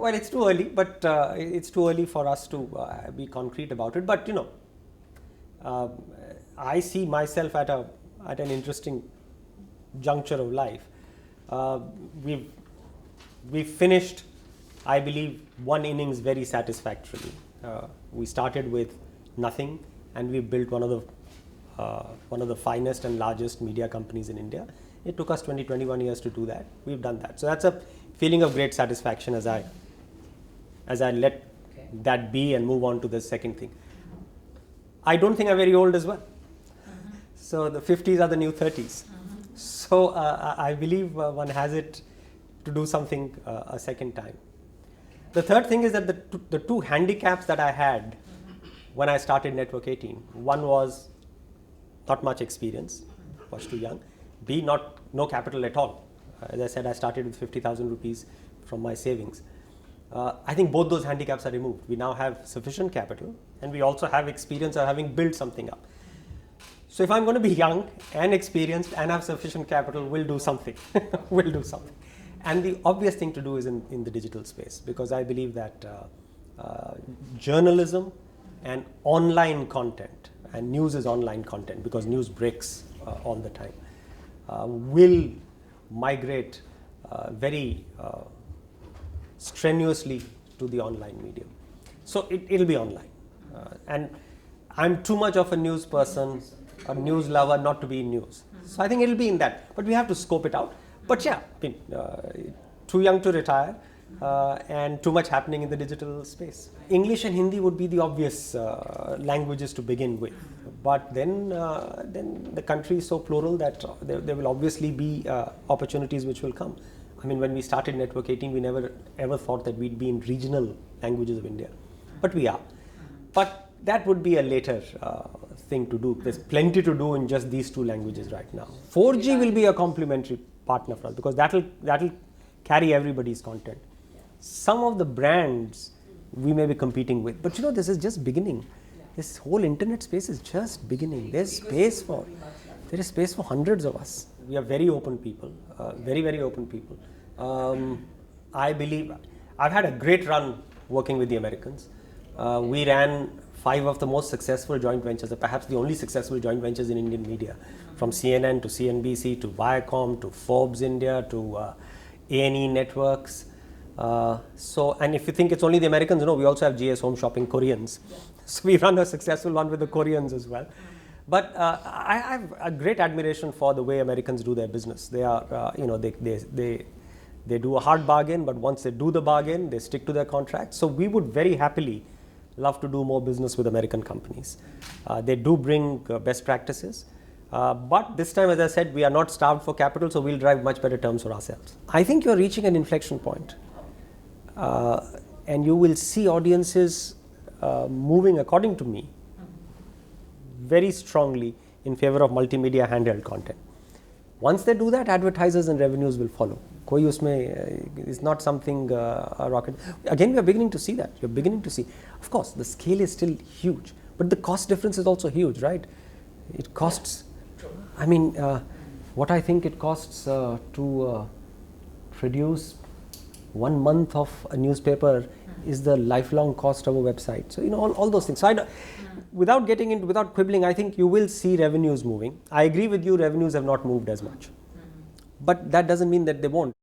Well, it's too early, but it's too early for us to be concrete about it. But I see myself at an interesting juncture of life. We've finished, I believe, one innings very satisfactorily. We started with nothing, and we built one of the finest and largest media companies in India. It took us 21 years to do that. We've done that. So that's a feeling of great satisfaction as I let that be and move on to the second thing. I don't think I'm very old as well. So the 50s are the new 30s. So I believe one has it to do something a second time. The third thing is that the two handicaps that I had when I started Network 18, one was not much experience, was too young. B, no capital at all. As I said, I started with 50,000 rupees from my savings. I think both those handicaps are removed. We now have sufficient capital, and we also have experience of having built something up. So if I'm going to be young and experienced and have sufficient capital, we'll do something. We'll do something. And the obvious thing to do is in the digital space, because I believe that journalism and online content, and news is online content because news breaks all the time, will migrate very strenuously to the online medium. So it'll be online. And I'm too much of a news person, a news lover, not to be in news. So I think it'll be in that. But we have to scope it out. But yeah, too young to retire and too much happening in the digital space. English and Hindi would be the obvious languages to begin with. But then the country is so plural that there will obviously be opportunities which will come. I mean, when we started Network 18, we never ever thought that we'd be in regional languages of India. But we are. But that would be a later thing to do. There's plenty to do in just these two languages right now. 4G will be a complementary partner for us because that'll carry everybody's content. Some of the brands we may be competing with, but this is just beginning. This whole internet space is just beginning. There is space for hundreds of us. We are very open people, very, very open people. I believe I've had a great run working with the Americans. We ran 5 of the most successful joint ventures, or perhaps the only successful joint ventures in Indian media, from CNN to CNBC to Viacom to Forbes India to A&E Networks. And if you think it's only the Americans, we also have GS Home Shopping Koreans. So we run a successful one with the Koreans as well. But I have a great admiration for the way Americans do their business. They are, they do a hard bargain, but once they do the bargain, they stick to their contract. So we would very happily love to do more business with American companies. They do bring best practices. But this time, as I said, we are not starved for capital, so we'll drive much better terms for ourselves. I think you're reaching an inflection point. And you will see audiences moving, according to me, very strongly in favor of multimedia handheld content. Once they do that, advertisers and revenues will follow. Koi usme is not something a rocket. Again, we are beginning to see that. You're beginning to see. Of course, the scale is still huge, but the cost difference is also huge, right? It costs, what I think it costs to produce 1 month of a newspaper is the lifelong cost of a website. So, all those things. So without quibbling, I think you will see revenues moving. I agree with you, revenues have not moved as much. But that doesn't mean that they won't.